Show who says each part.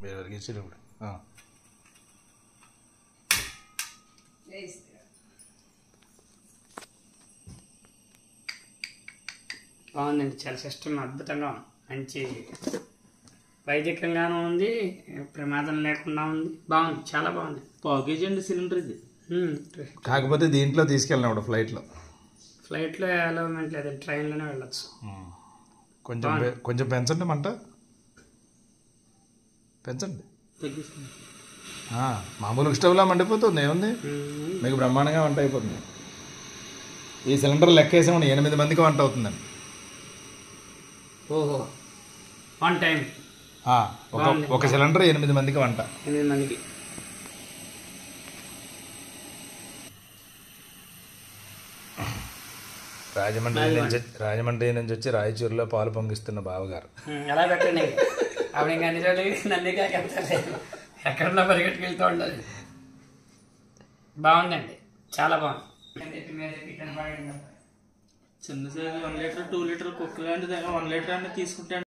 Speaker 1: మీరు వెలిగించారు ఇప్పుడు
Speaker 2: బాగుందండి, చాలా సిస్టమ్ అద్భుతంగా ఉంది, మంచి వైదికంగానూ ఉంది, ప్రమాదం లేకుండా ఉంది, బాగుంది, చాలా బాగుంది.
Speaker 3: పావు కేజీ అండి సిలిండర్ ఇది.
Speaker 1: కాకపోతే దీంట్లో తీసుకెళ్ళినప్పుడు ఫ్లైట్లో
Speaker 2: అలౌమెంట్ లేదు, ట్రైన్లోనే వెళ్ళచ్చు.
Speaker 1: కొంచెం పెంచండి మంట, పెంచండి. మామూలు స్టవ్లో మండిపోతుంది, ఏముంది, మీకు బ్రహ్మాండంగా వంట అయిపోతుంది. ఈ సిలిండర్ లెక్కేసామండి 8 మందికి వంట అవుతుందండి.
Speaker 2: ఓహో, వన్ టైం
Speaker 1: ఒక సిలిండర్ 8 మందికి వంట.
Speaker 2: 8 మందికి.
Speaker 1: రాజమండ్రి నుంచి వచ్చి రాయచూరులో పాలు పొంగిస్తున్న బావగారు.
Speaker 2: ఎలా పెట్టండి, ఆవిడ ఇంకా అన్ని రోజులు నందిగా ఎక్కడన్నా పరిగెట్టుకెళ్తూ ఉండాలి. బాగుందండి, చాలా బాగుంది.
Speaker 3: చిన్న సైజు 1 లీటర్ 2 లీటర్ కుక్క లాంటిది 1 లీటర్ అన్నీ తీసుకుంటే